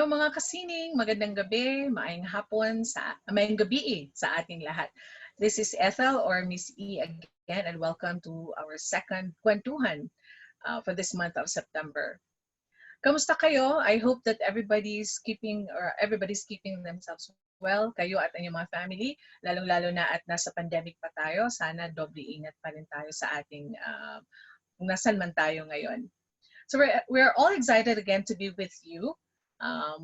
mga kasining, magandang gabi, maayong gabi sa ating lahat. This is Ethel or Miss E again, and welcome to our second Kwentuhan for this month of September. Kamusta kayo? I hope that everybody's keeping themselves well, kayo at inyong mga family, lalong-lalo na at nasa pandemic pa tayo. Sana doble ingat pa rin tayo sa ating kung nasan man tayo ngayon. So we're all excited again to be with you.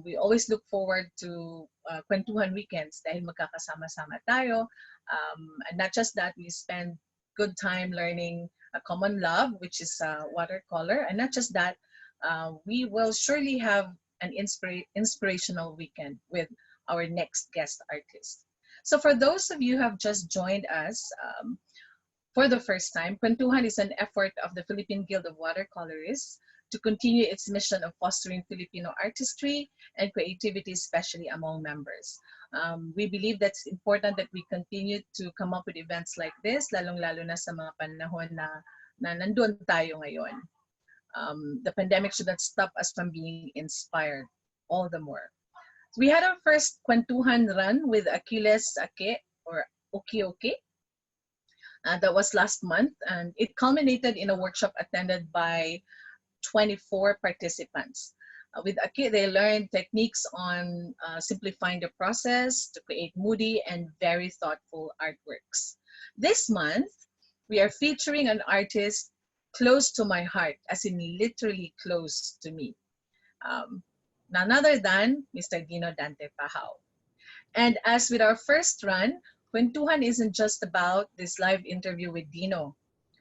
We always look forward to Kwentuhan weekends dahil magkakasama-sama tayo. And not just that, we spend good time learning a common love, which is watercolor. And not just that, we will surely have an inspirational weekend with our next guest artist. So for those of you who have just joined us, for the first time, Kwentuhan is an effort of the Philippine Guild of Watercolorists to continue its mission of fostering Filipino artistry and creativity, especially among members. We believe that's important that we continue to come up with events like this, lalong-lalo na sa mga panahon na nandun tayo ngayon. The pandemic should not stop us from being inspired all the more. We had our first Kwentuhan run with Achilles Ake or Oki. That was last month, and it culminated in a workshop attended by 24 participants. With Aki, they learned techniques on simplifying the process to create moody and very thoughtful artworks. This month, we are featuring an artist close to my heart, as in literally close to me. None other than Mr. Dino Pajao. And as with our first run, Kwentuhan isn't just about this live interview with Dino.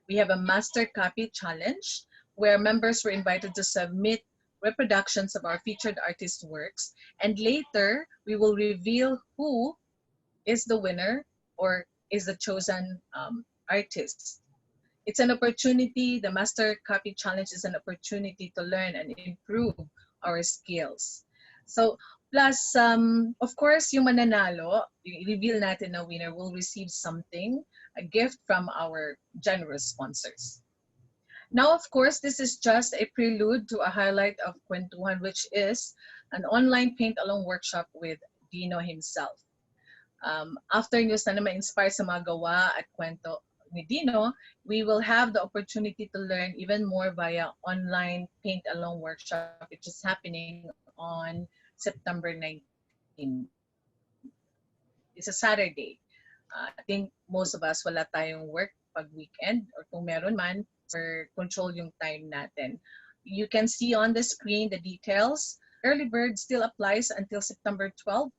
We have a master copy challenge where members were invited to submit reproductions of our featured artist works, and later we will reveal who is the winner or is the chosen artist. It's an opportunity, the master copy challenge is an opportunity to learn and improve our skills. So plus, of course, yung mananalo, reveal natin na winner will receive something, a gift from our generous sponsors. Now, of course, this is just a prelude to a highlight of Kwentuhan, which is an online paint-along workshop with Dino himself. After nyo sana ma-inspire sa mga gawa at kwento ni Dino, we will have the opportunity to learn even more via online paint-along workshop, which is happening on September 19. It's a Saturday. I think most of us wala tayong work pag weekend, or kung meron man, or control yung time natin. You can see on the screen the details. Early bird still applies until September 12.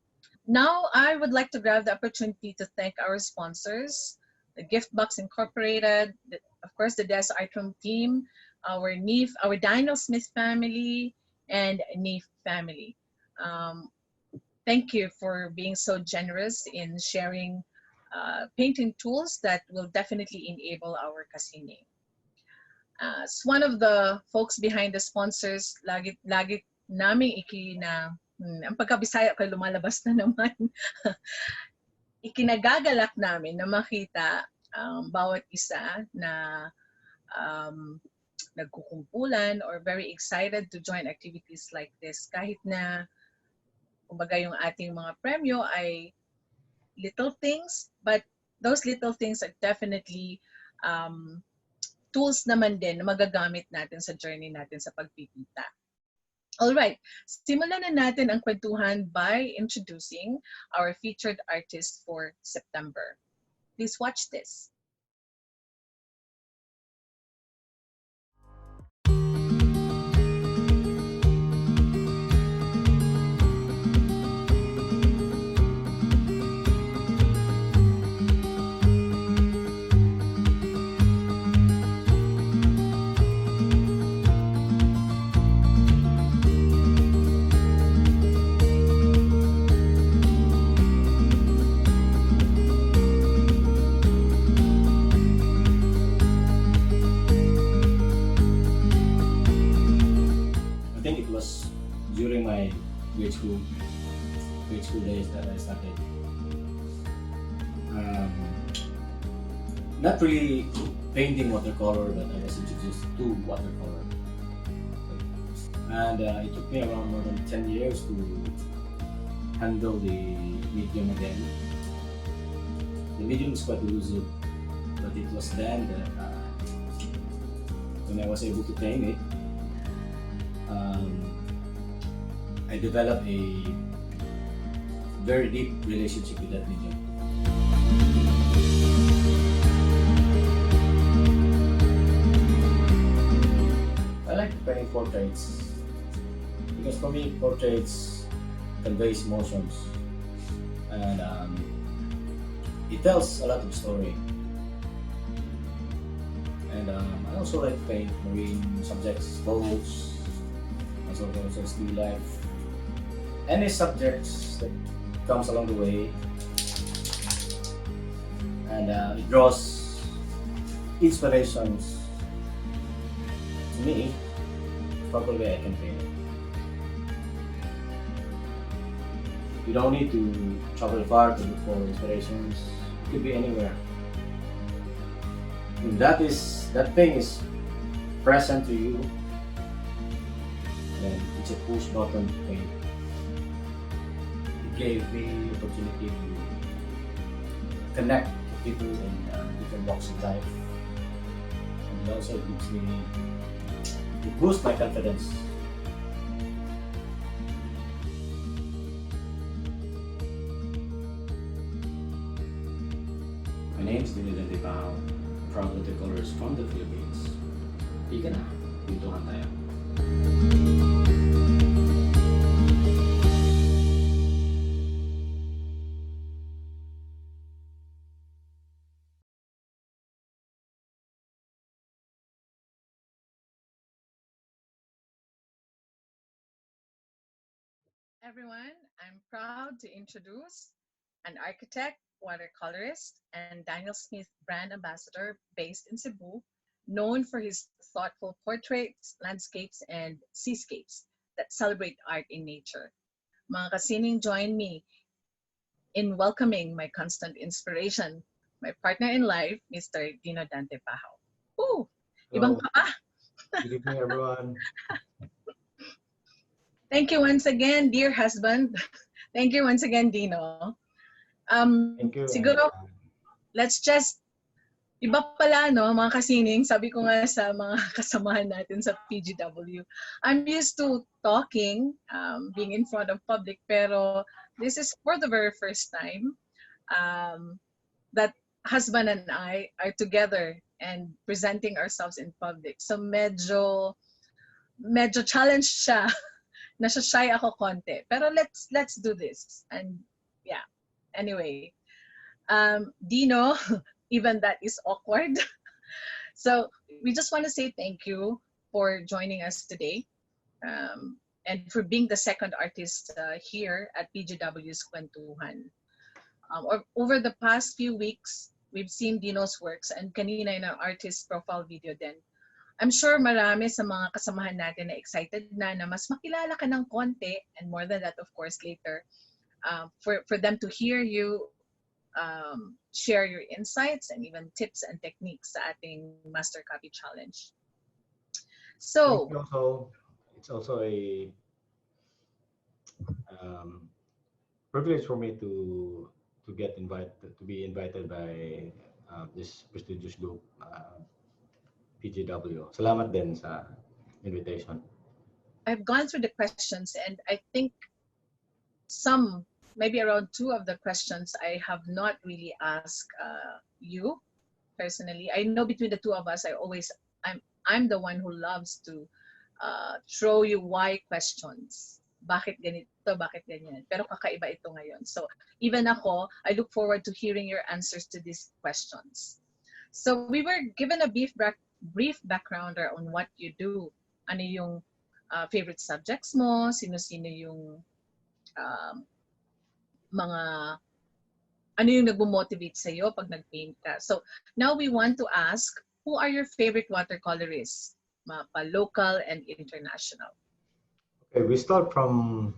Now, I would like to grab the opportunity to thank our sponsors, the Gift Box Incorporated, of course, the Des Art Room team, our Dino Smith family, and NIF family. Thank you for being so generous in sharing painting tools that will definitely enable our kasining. As one of the folks behind the sponsors, lagi naming ang pagkabisaya ko lumalabas na naman. Ikinagagalak namin na makita bawat isa na nagkukumpulan or very excited to join activities like this. Kahit na kumbaga yung ating mga premyo ay little things, but those little things are definitely tools naman din na magagamit natin sa journey natin sa pagpipita. Alright, simulan na natin ang kwentuhan by introducing our featured artist for September. Please watch this. During my grade school days that I started. Not really painting watercolor, but I was introduced to watercolor. and it took me around more than 10 years to handle the medium again. The medium is quite elusive, but it was then that when I was able to tame it, I developed a very deep relationship with that medium. I like painting portraits because for me portraits conveys emotions, and it tells a lot of story. And I also like to paint marine subjects, boats, also still life, any subjects that comes along the way, and it draws inspirations to me. Probably I can paint it. You don't need to travel far to look for inspirations. It could be anywhere. If that thing is present to you, then it's a push button to paint. It gave me the opportunity to connect to people in different walks of life, and it also gives me, it boosts my confidence. My name is Dino Pajao, proud watercolorist from the Philippines. Ika na, kwentuhan tayo. Everyone, I'm proud to introduce an architect, watercolorist, and Daniel Smith brand ambassador based in Cebu, known for his thoughtful portraits, landscapes, and seascapes that celebrate art in nature. Mga kasining, join me in welcoming my constant inspiration, my partner in life, Mr. Dino Dante Pajao. Ooh, ibang Hello, pa. good evening, everyone. Thank you once again, dear husband. Thank you once again, Dino. Thank you. And Siguro, let's just, iba pala, no, mga kasining, sabi ko nga sa mga kasamahan natin sa PGW, I'm used to talking, being in front of public, pero this is for the very first time that husband and I are together and presenting ourselves in public. So medyo challenge siya. Nasa-shy ako konti. Pero let's do this. And yeah, anyway. Dino, even that is awkward. So we just want to say thank you for joining us today, and for being the second artist here at PGW's Kwentuhan. Over the past few weeks, we've seen Dino's works, and kanina in our artist profile video din. I'm sure marami sa mga kasamahan natin na excited na mas makilala ka ng konti, and more than that, of course, later, for them to hear you share your insights and even tips and techniques sa ating Master Copy Challenge. So, it's also a privilege for me to be invited by this prestigious group, PGW. Salamat din sa invitation. I've gone through the questions, and I think maybe around 2 of the questions I have not really asked you personally. I know between the 2 of us, I'm the one who loves to throw you why questions. Bakit ganito, bakit ganyan? Pero kakaiba ito ngayon. So even ako, I look forward to hearing your answers to these questions. So we were given a brief backgrounder on what you do. Ano yung favorite subjects mo? Sino-sino yung mga ano yung nagmo-motivate sa'yo pag nag-paint ka. So now we want to ask, who are your favorite watercolorists? Local and international. Okay, we start from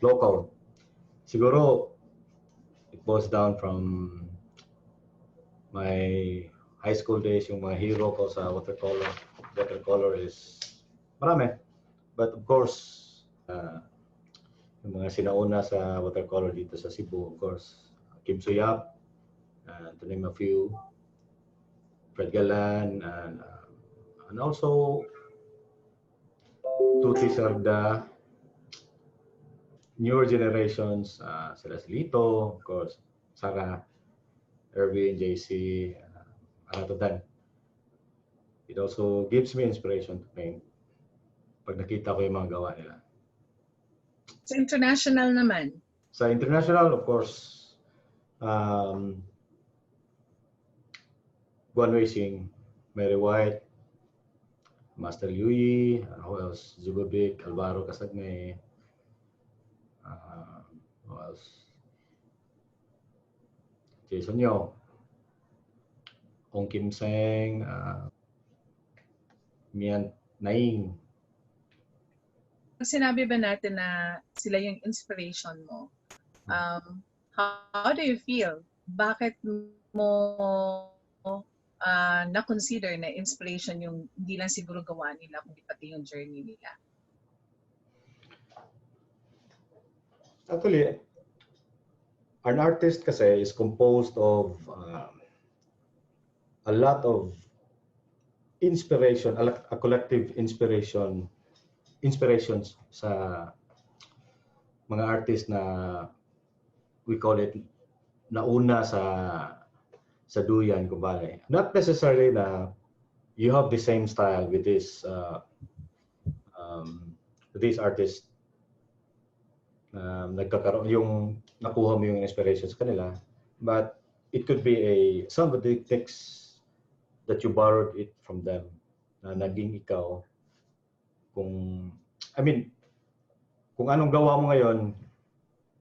local. Siguro, it boils down from my high school days. Yung mga hero ko sa watercolor is marami. But of course, yung mga sinauna sa watercolor dito sa Cebu, of course, Kim Suyap, to name a few, Fred Galan, and also Tuti Sarda, newer generations, sila si Lito, of course, Sarah, Erwin, JC, a lot of them. It also gives me inspiration to paint pag nakita ko yung mga gawa nila. Sa international naman? Sa international, of course, Guan Wei Sing, Mary White, Master Yui, who else? Zubovic, Alvaro Casagne, who else? Jason Yo, Ong Kim Seng, Mian Naing. Sinabi ba natin na sila yung inspiration mo? How do you feel? Bakit mo na-consider na inspiration yung hindi lang siguro gawa nila, kundi pati yung journey nila? Actually, an artist kasi is composed of a lot of inspiration, a collective inspirations sa mga artist na we call it nauna sa duyan kumbale. Not necessarily na you have the same style with this artists nagkakaroon yung nakuha mo yung inspiration sa kanila, but it could be some of the techniques that you borrowed it from them na naging ikaw. Kung anong gawa mo ngayon,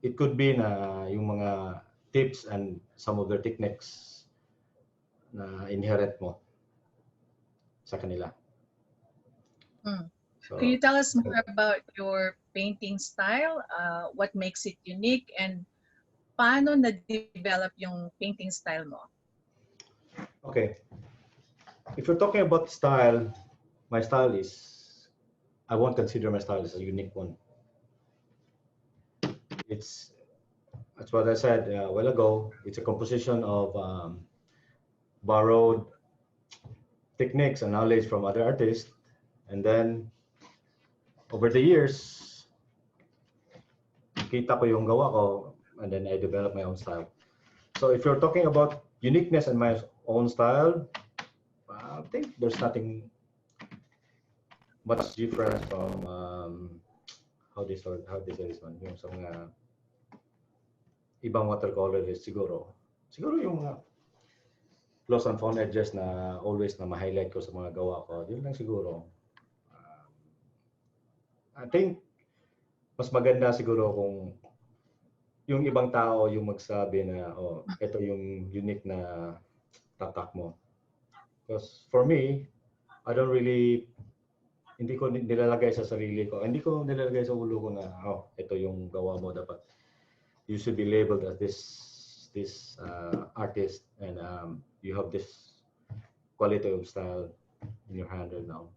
it could be na yung mga tips and some of their techniques na inherent mo sa kanila. So, can you tell us more about your painting style? What makes it unique, and paano na-develop yung painting style mo? Okay. If you're talking about style, my style is, I won't consider my style as a unique one. That's what I said a while ago. It's a composition of borrowed techniques and knowledge from other artists, and then over the years, kita ko yung gawa ko, and then I develop my own style. So if you're talking about uniqueness in my own style, I think there's nothing much different from how they say this one, yung sa mga ibang watercolorist siguro yung mga close and fine edges na always na ma-highlight ko sa mga gawa ko, yun lang siguro. I think mas maganda siguro kung yung ibang tao yung magsabi na ito yung unique na tatak mo. Because for me, I don't really, hindi ko nilalagay sa sarili ko, hindi ko nilalagay sa ulo ko na ito yung gawa mo, dapat you should be labeled as this artist, and you have this quality of style in your hand right now.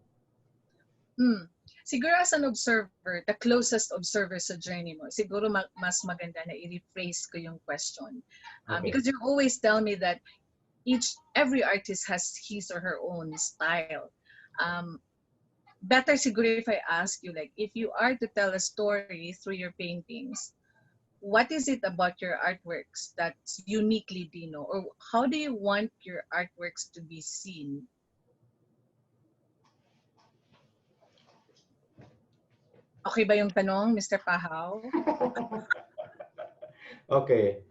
Siguro as an observer, the closest observer sa journey mo, siguro mas maganda na i-rephrase ko yung question. Okay. Because you always tell me that every artist has his or her own style. Better siguro if I ask you, like, if you are to tell a story through your paintings, what is it about your artworks that's uniquely Dino? Or how do you want your artworks to be seen? Okay ba yung tanong, Mr. Pajao? Okay.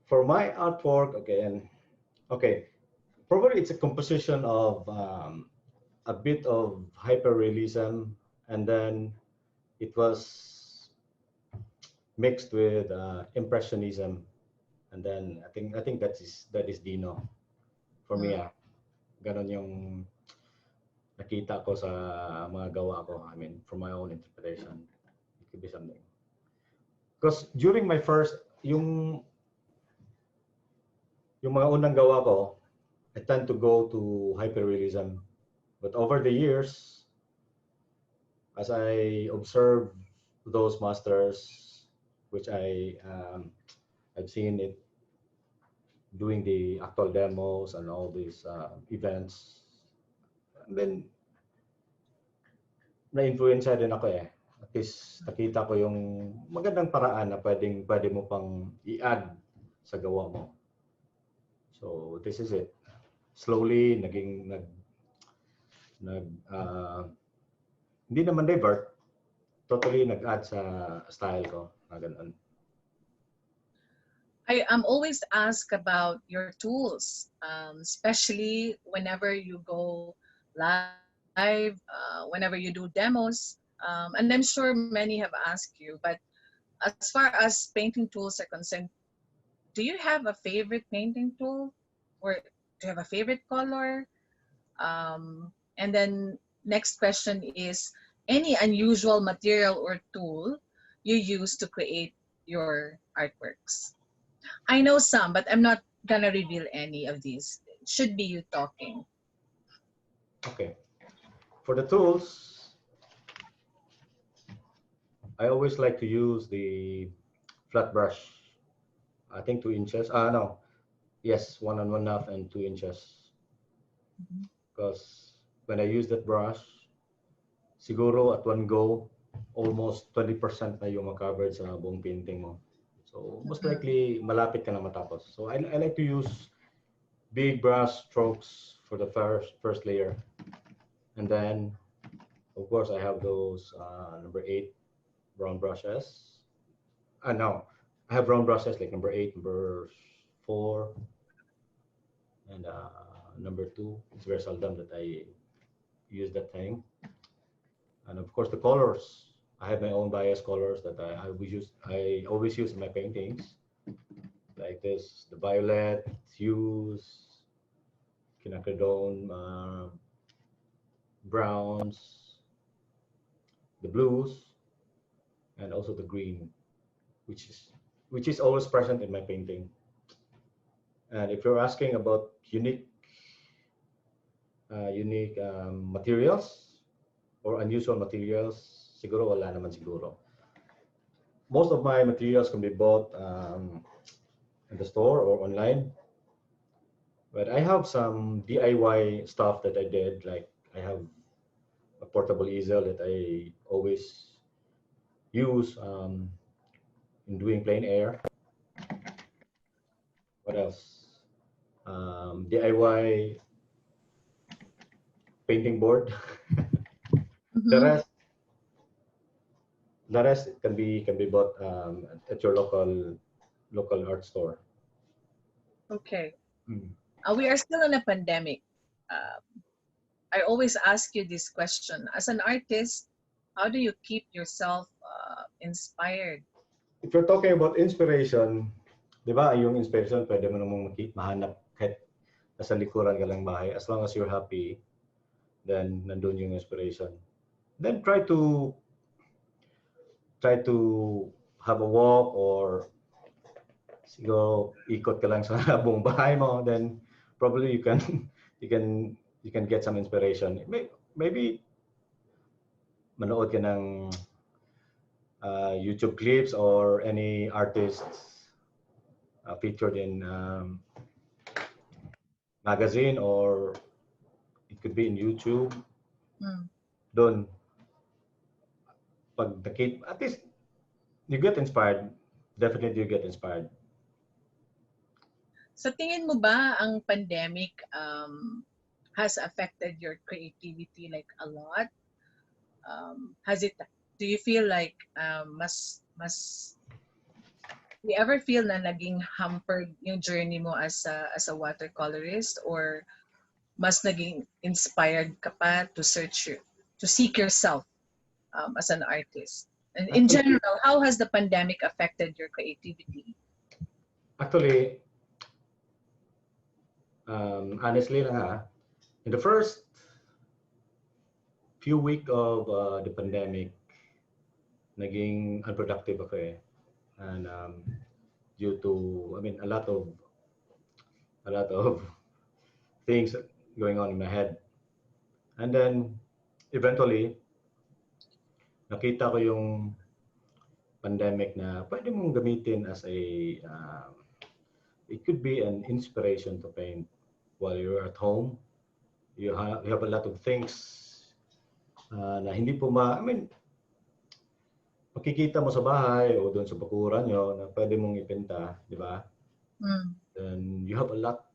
For my artwork, probably it's a composition of a bit of hyperrealism, and then it was mixed with impressionism, and then I think that is Dino for me. Ganon yung nakita ko sa mga gawa ko. I mean, from my own interpretation, it could be something. Because during my first, yung mga unang gawa ko, I tend to go to hyperrealism. But over the years, as I observe those masters, which I've seen it doing the actual demos and all these events, and then na-influensya din ako eh. At least nakita ko yung magandang paraan na pwede mo pang i-add sa gawa mo. So this is it. Slowly nag hindi naman divert, totally nag-add sa style ko na ganun. I'm always asked about your tools, especially whenever you go live, whenever you do demos. And I'm sure many have asked you, but as far as painting tools are concerned, do you have a favorite painting tool, or do you have a favorite color? And then next question is, any unusual material or tool you use to create your artworks? I know some, but I'm not gonna reveal any of these. It should be you talking. Okay. For the tools, I always like to use the flat brush. I think 2 inches. No. Yes, 1.5 and 2 inches. Because when I use that brush, siguro at one go, almost 20% na yung ma-covered sa buong painting mo. So most likely, malapit ka na matapos. So I like to use big brush strokes for the first layer. And then, of course, I have those number 8 brown brushes. No, I have brown brushes like number 8, number 4, and number 2. It's very seldom that I use that thing. And of course, the colors. I have my own bias colors that I always use in my paintings, like this: the violet hues, quinacridone, browns, the blues, and also the green, which is always present in my painting. And if you're asking about unique materials or unusual materials, siguro wala naman siguro. Most of my materials can be bought in the store or online. But I have some DIY stuff that I did, like I have a portable easel that I always use in doing plein air. What else? DIY painting board. The rest can be bought at your local art store. Okay. We are still in a pandemic. I always ask you this question. As an artist, how do you keep yourself inspired? If you're talking about inspiration, di ba, yung inspiration, pwede mo namang mahanap kahit nasa likuran ka lang bahay. As long as you're happy, then nandun yung inspiration. Then try to have a walk, or siguro ikot ka lang sa buong bahay mo, then probably you can get some inspiration. Maybe manood ka ng YouTube clips or any artists featured in magazine, or it could be in YouTube. Doon, pag at least you get inspired. Definitely you get inspired. Sa tingin mo ba ang pandemic has affected your creativity like a lot? Do you feel like do you ever feel na naging hampered yung journey mo as a watercolorist, or mas naging inspired ka pa to seek yourself as an artist? And in general, how has the pandemic affected your creativity? Actually, honestly lang in the first few weeks of the pandemic, naging unproductive ako eh. And due to, a lot of things going on in my head. And then eventually, nakita ko yung pandemic na pwede mong gamitin as a it could be an inspiration to paint while you're at home. You have a lot of things na hindi po I mean, makikita mo sa bahay o doon sa bakuran nyo na pwede mong ipinta, di ba? Then you have a lot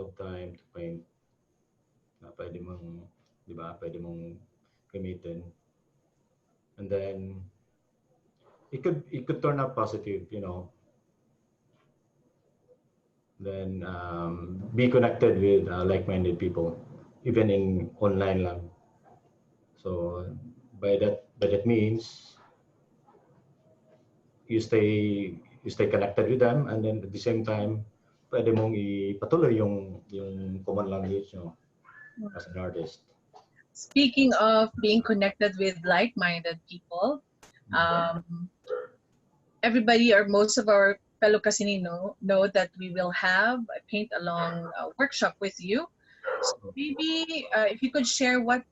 of time to paint na pwede mong, di ba? Pwede mong gamitin. And then it could turn out positive, you know. Then be connected with like-minded people, even in online lang. So by that means you stay connected with them, and then at the same time pwede mong ipatuloy yung common language nyo as an artist. Speaking of being connected with like-minded people, everybody or most of our fellow Casinino know that we will have a paint along workshop with you. So maybe if you could share what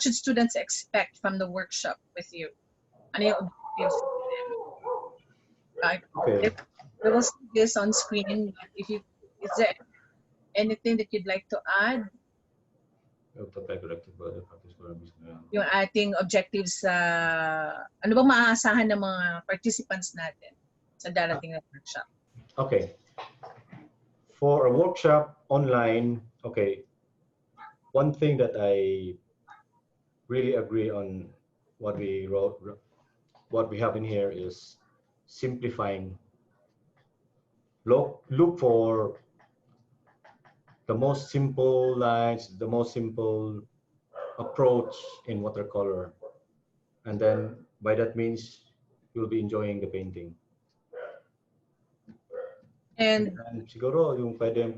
should students expect from the workshop with you? Ano yung objectives? Okay. We will see this on screen. Is there anything that you'd like to add? Yung ating objectives sa ano bang maaasahan ng mga participants natin sa darating na workshop? Okay. For a workshop online, okay, one thing that I really agree on what we have in here is simplifying. Look for the most simple lines, the most simple approach in watercolor. And then by that means you'll be enjoying the painting. And siguro yung pwede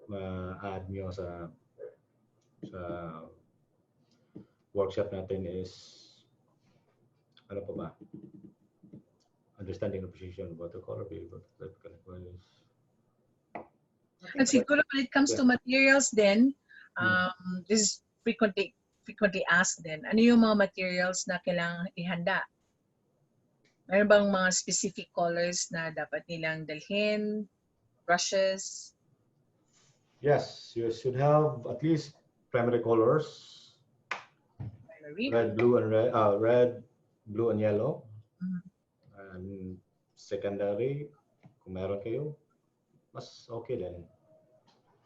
ma-add nyo sa workshop natin is ano pa ba? Understanding the position of watercolor, and siguro when it comes to materials then, this is frequently asked din, ano yung mga materials na kailangan ihanda? Meron bang mga specific colors na dapat nilang dalhin? Brushes? Yes, you should have at least primary colors. Red, blue, and red, blue, and yellow. And secondary, kung meron kayo, mas okay din.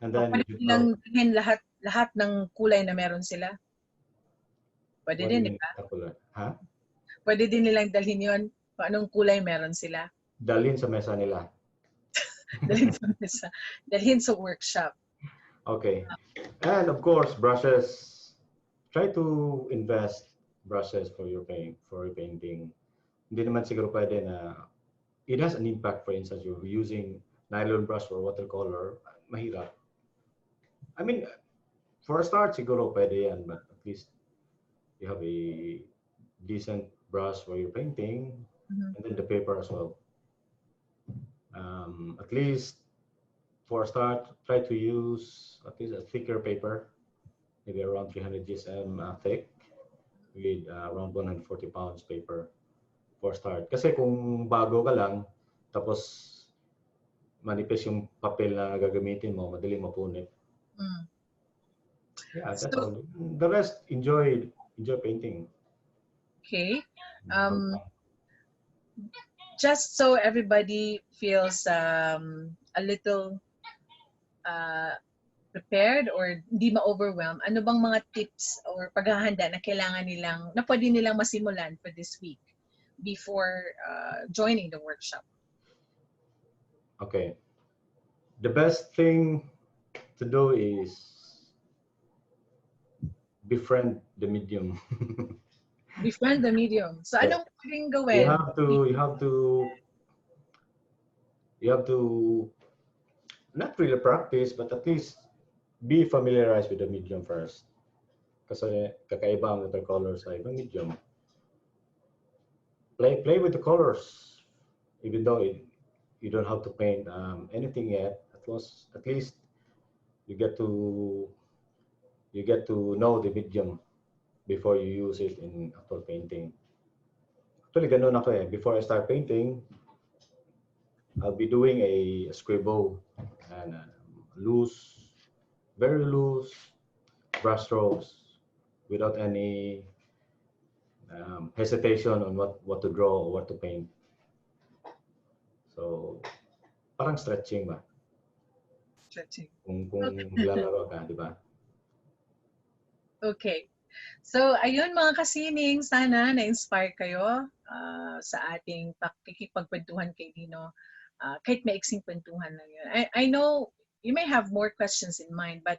And then pwede nilang dalhin lahat ng kulay na meron sila? Pwede din, di ba? Ha? Pwede din nilang dalhin yun kung anong kulay meron sila. Dalhin sa mesa nila. Dalhin sa workshop. Okay. And of course, brushes. Try to invest brushes for your painting. Hindi naman siguro pwede na it has an impact. For instance, you're using nylon brush for watercolor, mahirap. I mean, for a start, siguro pwede yan, but at least you have a decent brush for your painting, and then the paper as well. At least for a start, try to use at least a thicker paper, maybe around 300 GSM thick, with around 140 pounds paper for start. Kasi kung bago ka lang, tapos manipis yung papel na gagamitin mo, madaling mapunit. Yeah, that's all. The rest, enjoy painting. Okay. Just so everybody feels a little prepared or hindi ma-overwhelm, ano bang mga tips or paghahanda na kailangan nilang, na pwede nilang masimulan for this week before joining the workshop? Okay. The best thing to do is befriend the medium. Befriend the medium. So anong pwedeng gawin? You have to not really practice, but at least be familiarized with the medium first. Kasi kakaiba ang watercolor sa ibang medium. Play with the colors, even though you don't have to paint anything yet. At least you get to know the medium before you use it in actual painting. Actually, ganun ako eh. Before I start painting, I'll be doing a scribble and loose, very loose brush strokes without any hesitation on what to draw or what to paint. So, parang stretching ba? Stretching. Kung maglalaro ka, di ba? Okay. So, ayun mga kasining, sana na-inspire kayo sa ating pakikipagkwentuhan kay Dino. Kahit maiksing kwentuhan lang yun. I know you may have more questions in mind, but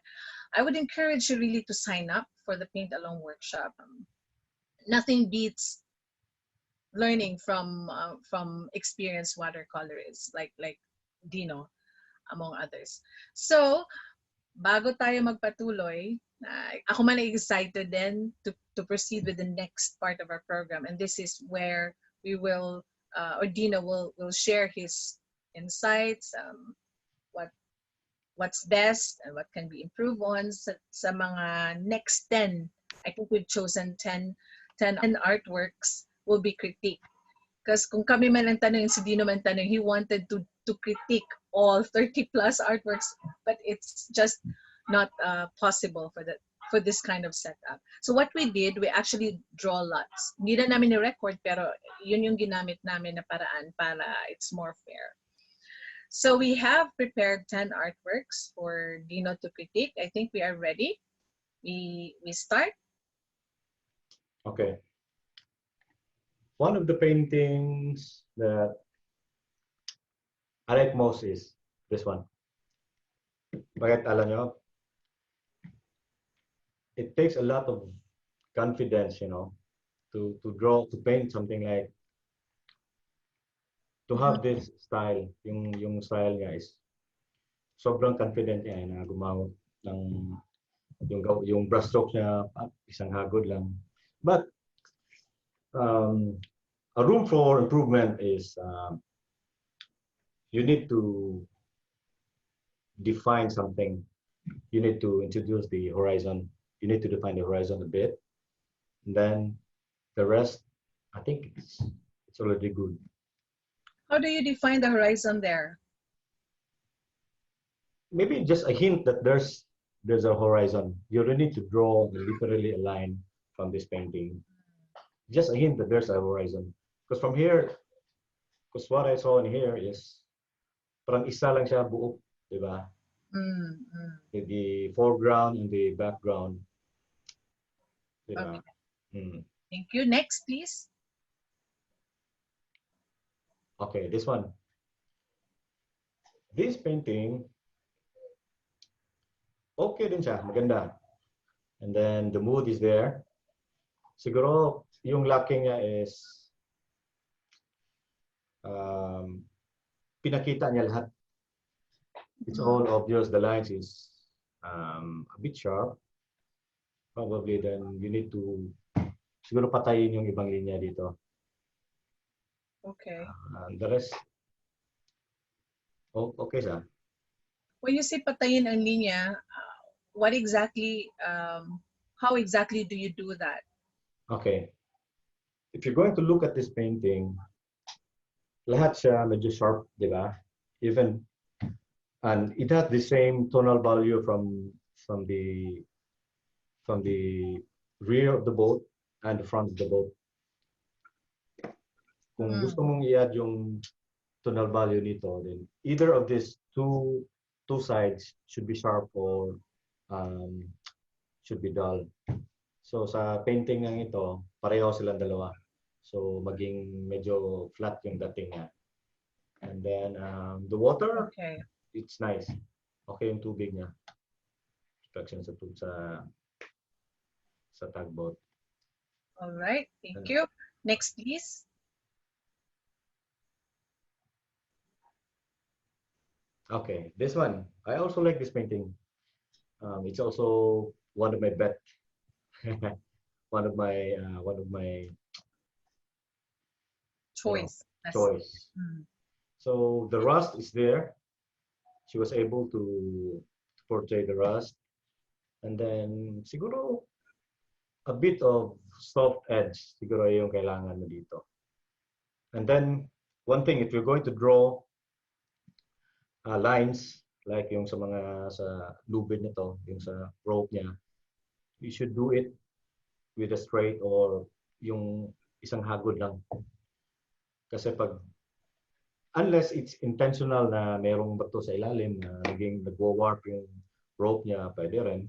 I would encourage you really to sign up for the Paint Along workshop. Nothing beats learning from experienced watercolorists like Dino, among others. So, bago tayo magpatuloy, ako man ay excited then to proceed with the next part of our program. And this is where we will, or Dino will share his insights, what's best and what can be improved on sa mga next 10. I think we've chosen 10 artworks will be critiqued. Because kung kami man ang tanong, si Dino man tanong, he wanted to critique all 30 plus artworks, but it's just not possible for this kind of setup. So what we did, we actually draw lots. Hindi na namin ni-record, pero yun yung ginamit namin na paraan para it's more fair. So we have prepared 10 artworks for Dino to critique. I think we are ready. We start. Okay. One of the paintings that I like most is this one. Bakit alam nyo? It takes a lot of confidence, you know, to draw, to paint something like, to have this style. Yung style niya is sobrang confident niya na gumawa ng yung brush stroke niya, isang hagod lang. But a room for improvement is you need to define something. You need to introduce the horizon. You need to define the horizon a bit. And then the rest, I think it's already good. How do you define the horizon there? Maybe just a hint that there's a horizon. You don't need to draw literally a line from this painting. Just a hint that there's a horizon. Because from here, because what I saw in here is parang isa lang siya buo, di ba? The foreground and the background. Okay. Thank you. Next, please. Okay, this one. This painting, okay din siya, maganda. And then the mood is there. Siguro, yung lacking niya is pinakita niya lahat. It's all obvious. The lines is a bit sharp. Probably then you need to siguro patayin yung ibang linya dito. Okay. The rest, okay siya. When you say patayin ang linya, what exactly, how exactly do you do that? Okay. If you're going to look at this painting, lahat siya medyo sharp, di ba? Even, and it has the same tonal value from the rear of the boat and the front of the boat. Kung gusto mong i-add yung tonal value nito, then either of these two sides should be sharp or should be dull. So sa painting ng ito, pareho silang dalawa. So maging medyo flat yung dating niya. And then the water, okay, it's nice. Okay yung tubig niya. Reflection sa tugboat. All right, thank you. Next, please. Okay, this one. I also like this painting. It's also one of my bet. one of my Choice. choice. So the rust is there. She was able to portray the rust, and then siguro a bit of soft edge siguro yung kailangan mo dito. And then, one thing, if you're going to draw lines, like yung sa mga sa lubid nito, yung sa rope niya, you should do it with a straight or yung isang hagod lang. Kasi pag, unless it's intentional na merong bato sa ilalim na naging nagwa-warp yung rope niya, pwede rin.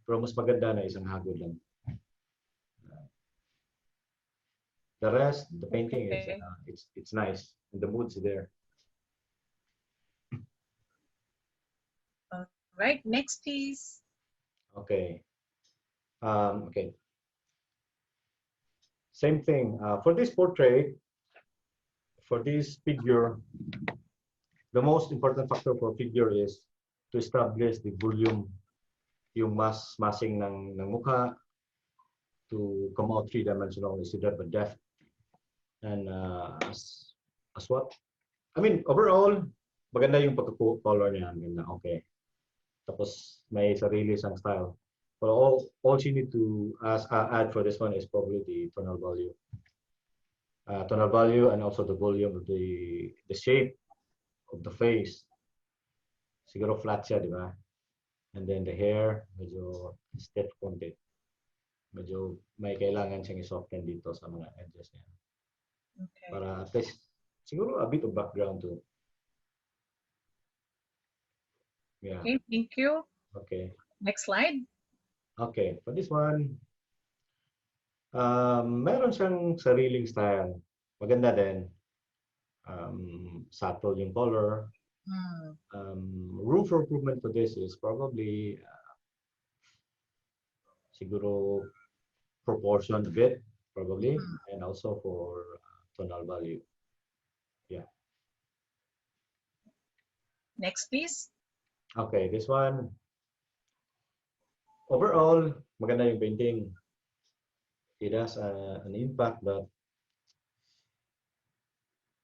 Pero mas maganda na isang hagod lang. The rest, the painting Okay. is it's nice and the mood's there. Right, next please. Okay. Okay. Same thing. For this portrait, for this figure, the most important factor for figure is to establish the volume, yung massing ng mukha, to come out three-dimensional instead of a depth. And as what? I mean, overall, maganda yung pagka-color niya. Maganda, okay. Tapos may sarili siyang style. But all you need to add for this one is probably the tonal value. Tonal value and also the volume of the shape of the face. Siguro flat siya, di ba? And then the hair, medyo stiff konti. Medyo may kailangan siyang i-soften dito sa mga edges niya. Okay. Para at least, siguro a bit of background too. Yeah. Okay, thank you. Okay. Next slide. Okay, for this one, meron siyang sariling style. Maganda din. Subtle yung color. Room for improvement for this is probably siguro proportion a bit, probably, and also for tonal value. Yeah. Next, please. Okay, this one. Overall, maganda yung painting. It has an impact, but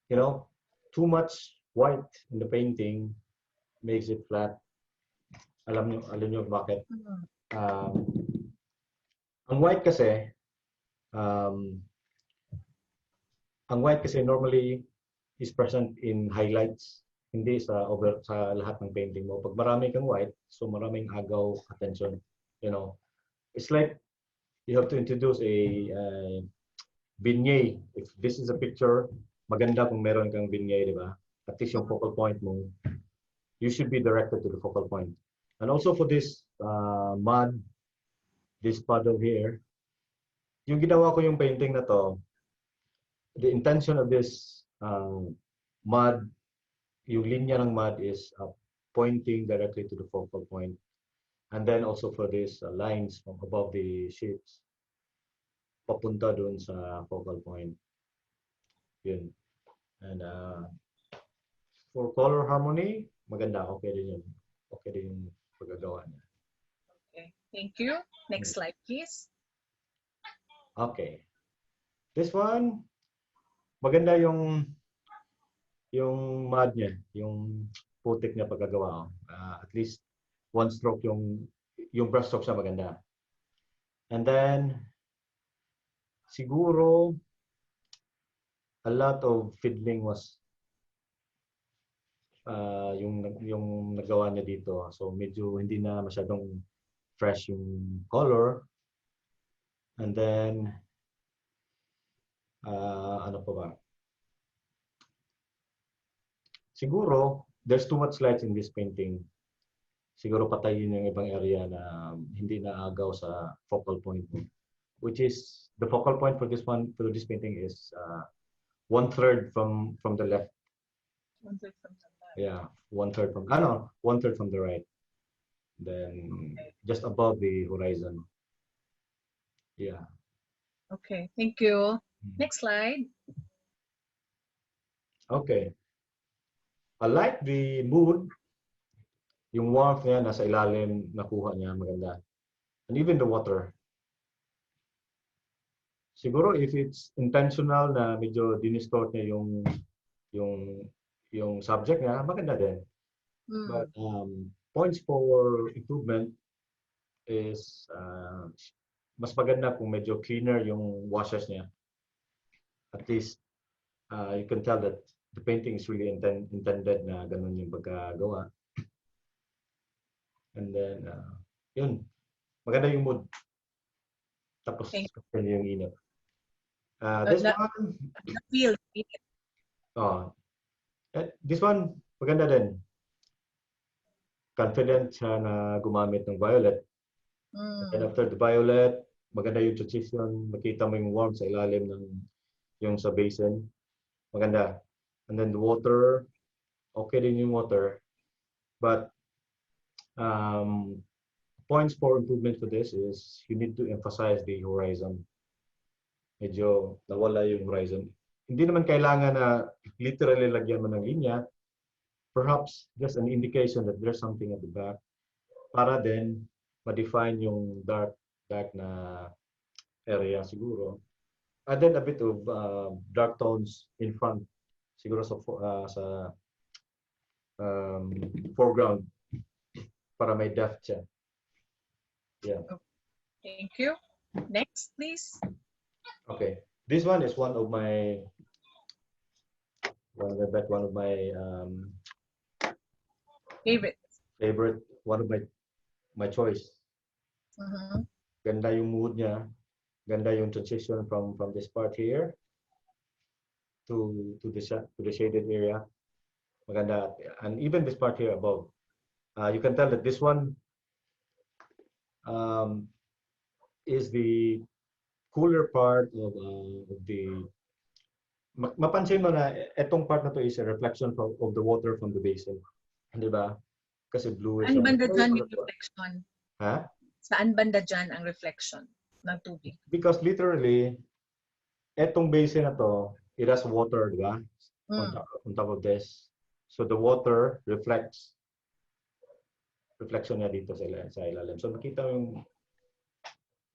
you know, too much white in the painting makes it flat. Alam nyo bakit? Ang white kasi, normally is present in highlights, hindi sa lahat ng painting mo. Pag marami kang white, so maraming agaw attention. You know, it's like you have to introduce a vignette. If this is a picture, maganda kung meron kang vignette, di ba? At least yung focal point mo, you should be directed to the focal point. And also for this mud, this puddle here, yung ginawa ko yung painting na to, the intention of this mud, yung linya ng mud is pointing directly to the focal point. And then also for these lines from above the shapes, papunta dun sa focal point. Yun. And for color harmony, maganda. Okay din yun. Okay din yung paggagawa niya. Okay, thank you. Next slide, please. Okay. This one, maganda yung mud niya, yung putik niya paggagawa. At least one stroke yung brush stroke siya maganda. And then siguro a lot of fiddling was yung nagawa niya dito. So medyo hindi na masyadong fresh yung color. And then ano pa ba? Siguro there's too much light in this painting. Siguro patayin yung ibang area na hindi naagaw sa focal point mo. Which is the focal point for this one, for this painting is 1/3 from the left. 1/3 from the left. Yeah, 1/3 from 1/3 from the right. Then just above the horizon. Yeah. Okay, thank you. Next slide. Okay. I like the mood. Yung warmth niya, nasa ilalim, nakuha niya, maganda. And even the water. Siguro if it's intentional na medyo dinistort niya yung subject niya, maganda din. But points for improvement is mas maganda kung medyo cleaner yung washes niya. At least, you can tell that the painting is really intended na ganun yung pagkagawa. And then, yun. Maganda yung mood. Tapos, yun yung init. This one, feel. this one, maganda din. Confident siya na gumamit ng violet. And after the violet, maganda yung transition. Makita mo yung warmth sa ilalim ng yung sa basin. Maganda. And then the water, okay din yung water. But points for improvement for this is you need to emphasize the horizon. Medyo nawala yung horizon. Hindi naman kailangan na literally lagyan mo ng linya. Perhaps just an indication that there's something at the back para then ma-define yung dark na area siguro. And then a bit of dark tones in front siguro sa foreground para may depth siya. Yeah. Thank you. Next, please. Okay. This one is one of my favorite, one of my choice. Ganda yung mood niya, ganda yung transition from this part here to the shaded area. Maganda, and even this part here above. You can tell that this one is the cooler part of the. Mapansin mo na etong part na to is a reflection of the water from the basin. Di ba? Kasi bluish. Saan banda dyan yung reflection? Ha? Saan banda dyan ang reflection ng tubig? Because literally, etong basin na to, it has water, di ba? On top of this. So the water reflects. Reflection niya dito sa ilalim. So makita yung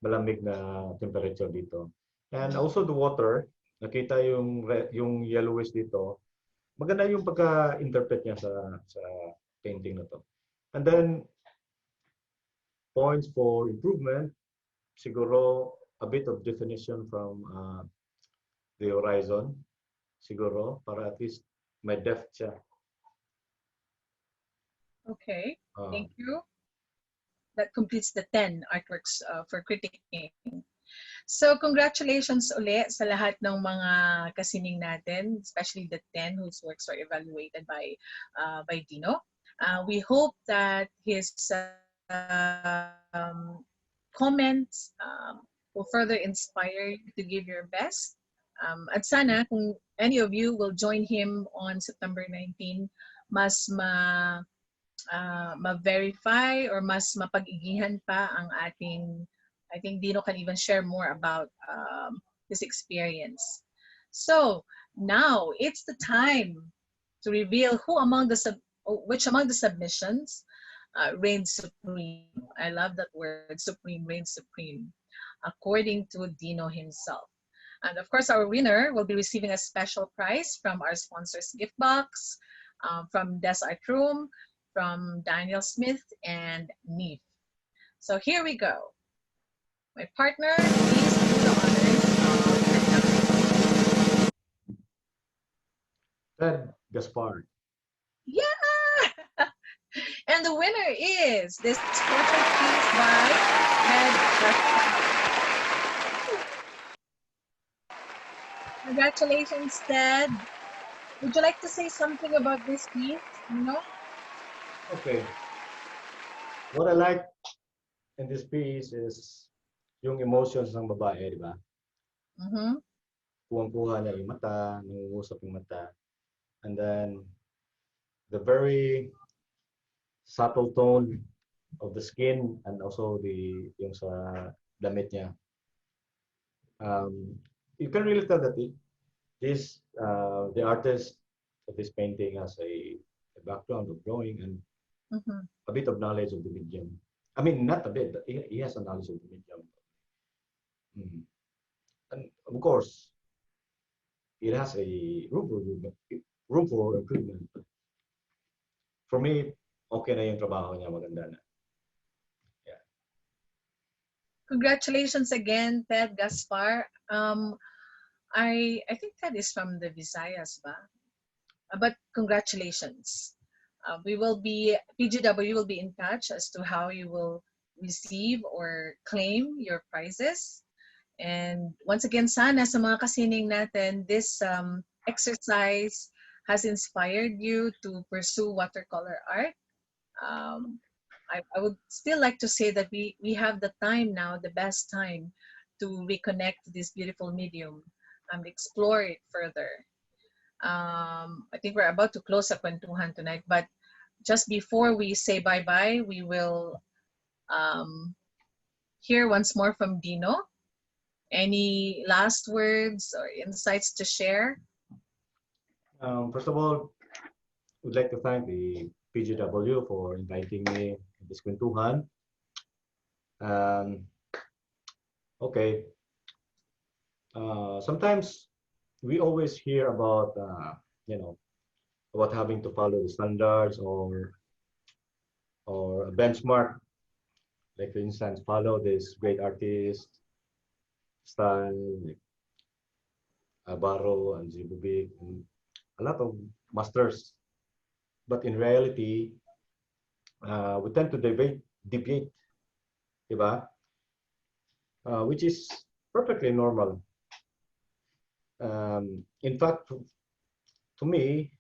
malamig na temperature dito. And also the water, nakita yung yellowish dito. Maganda yung pagka-interpret niya sa painting na to. And then points for improvement, siguro a bit of definition from the horizon, siguro para at least may depth siya. Okay, thank you. That completes the 10 artworks for critiquing. So congratulations ulit sa lahat ng mga kasining natin, especially the 10 whose works were evaluated by Dino. We hope that his comments will further inspire you to give your best. At sana kung any of you will join him on September 19, mas ma-verify or mas mapag-igihan pa ang ating, I think Dino can even share more about his experience. So now it's the time to reveal which among the submissions reigns supreme. I love that word, supreme, reigns supreme, according to Dino himself. And of course, our winner will be receiving a special prize from our sponsors gift box, from Des Art Room, from Daniel Smith, and Neve. So here we go. My partner, please do the honors of Ted Gaspard. Yeah! And the winner is this portrait piece by Ted Gaspard. Congratulations, Ted. Would you like to say something about this piece? Okay. What I like in this piece is yung emotions ng babae, di ba? Kuwang-kuha niya yung mata, nangungusap yung mata. And then, the very subtle tone of the skin and also yung sa damit niya. You can really tell that the artist of this painting has a background of drawing and a bit of knowledge of the medium. I mean, not a bit, but he has a knowledge of the medium. And of course, it has a room for improvement. For me, okay na yung trabaho niya, maganda na. Yeah. Congratulations again, Ted Gaspar. I think Ted is from the Visayas, ba? But congratulations. We will be PGW will be in touch as to how you will receive or claim your prizes. And once again, sana sa mga kasining natin, this exercise has inspired you to pursue watercolor art. Um, I would still like to say that we have the time now, the best time, to reconnect to this beautiful medium and explore it further. I think we're about to close up Kwentuhan tonight, but just before we say bye-bye, we will hear once more from Dino. Any last words or insights to share? First of all, would like to thank the PGW for inviting me to this Kwentuhan. Okay, sometimes we always hear about, you know, about having to follow the standards or a benchmark. Like for instance, follow this great artist style, like Barro and Cebu, and a lot of masters. But in reality, we tend to deviate, diba? Which is perfectly normal. In fact, to me,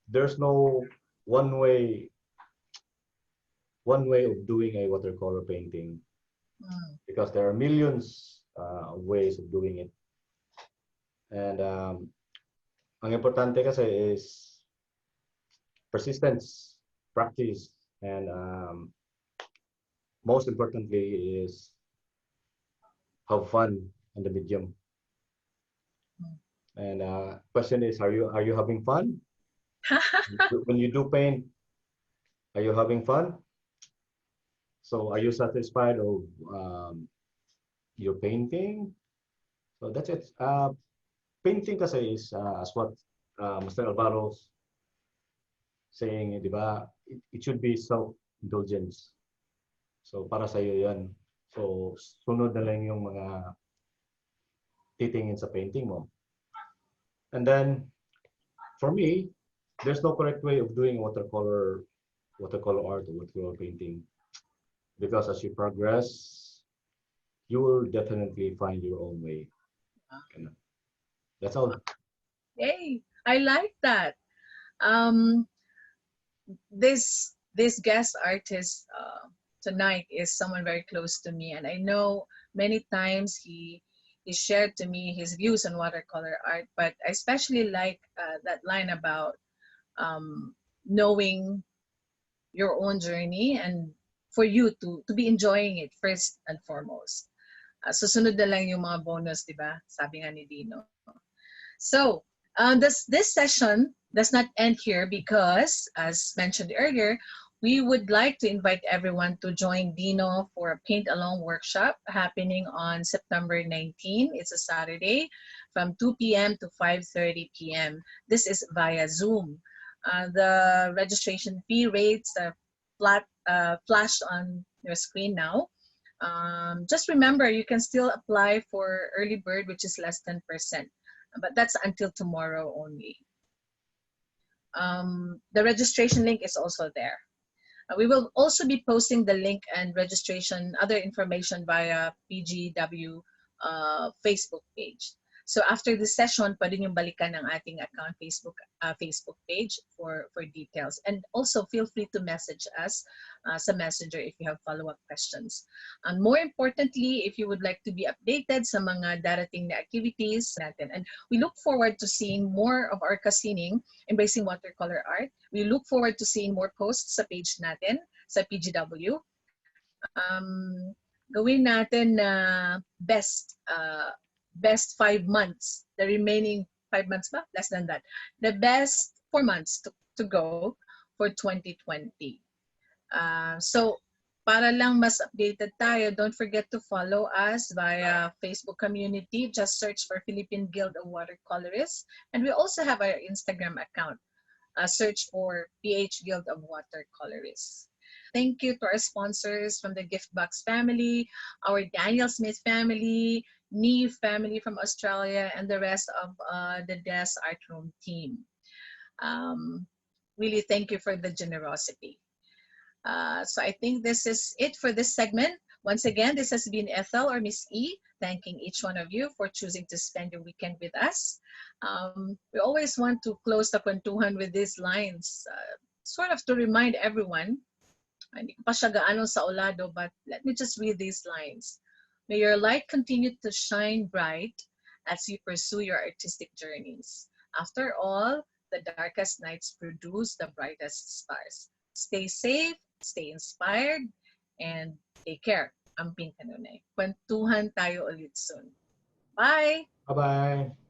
there's no one way of doing a watercolor painting because there are millions of ways of doing it. And ang importante kasi is persistence, practice, and most importantly is have fun in the medium. And question is, are you having fun? When you do paint, are you having fun? So are you satisfied of your painting? So that's it. Painting kasi is as what Mr. Alvaro's saying, di ba? It should be self-indulgence. So para sa iyo yan. So sunod na lang yung mga titingin sa painting mo. And then for me, there's no correct way of doing watercolor art or watercolor painting, because as you progress, you will definitely find your own way. That's all. Hey, I like that. This guest artist tonight is someone very close to me, and I know many times he shared to me his views on watercolor art, but I especially like that line about knowing your own journey and for you to be enjoying it first and foremost. Susunod na lang yung mga bonus, di ba? Sabi nga ni Dino. So, this session does not end here because, as mentioned earlier, we would like to invite everyone to join Dino for a paint along workshop happening on September 19. It's a Saturday from 2 p.m. to 5:30 p.m. This is via Zoom. The registration fee rates are flashed on your screen now. Just remember, you can still apply for early bird, which is less than 10%, but that's until tomorrow only. The registration link is also there. We will also be posting the link and registration, other information via PGW Facebook page. So after this session, pwede niyong balikan ang ating account Facebook page for details. And also feel free to message us sa Messenger if you have follow-up questions. And more importantly, if you would like to be updated sa mga darating na activities natin. And we look forward to seeing more of our kasining embracing watercolor art. We look forward to seeing more posts sa page natin sa PGW. Gawin natin na best 5 months, the remaining 5 months ba? Less than that. The best 4 months to go for 2020. So, para lang mas updated tayo, don't forget to follow us via Facebook community. Just search for Philippine Guild of Watercolorists. And we also have our Instagram account. Search for PH Guild of Watercolorists. Thank you to our sponsors from the Gift Box family, our Daniel Smith family, Neve family from Australia, and the rest of the Des Art Room team. Really thank you for the generosity. So I think this is it for this segment. Once again, this has been Ethel or Miss E, thanking each one of you for choosing to spend your weekend with us. We always want to close the Kwentuhan with these lines, sort of to remind everyone, hindi ko pa siya gaano sa ulado, but let me just read these lines. May your light continue to shine bright as you pursue your artistic journeys. After all, the darkest nights produce the brightest stars. Stay safe, stay inspired, and take care. Amping kanunay. Kwentuhan tayo ulit soon. Bye! Bye-bye.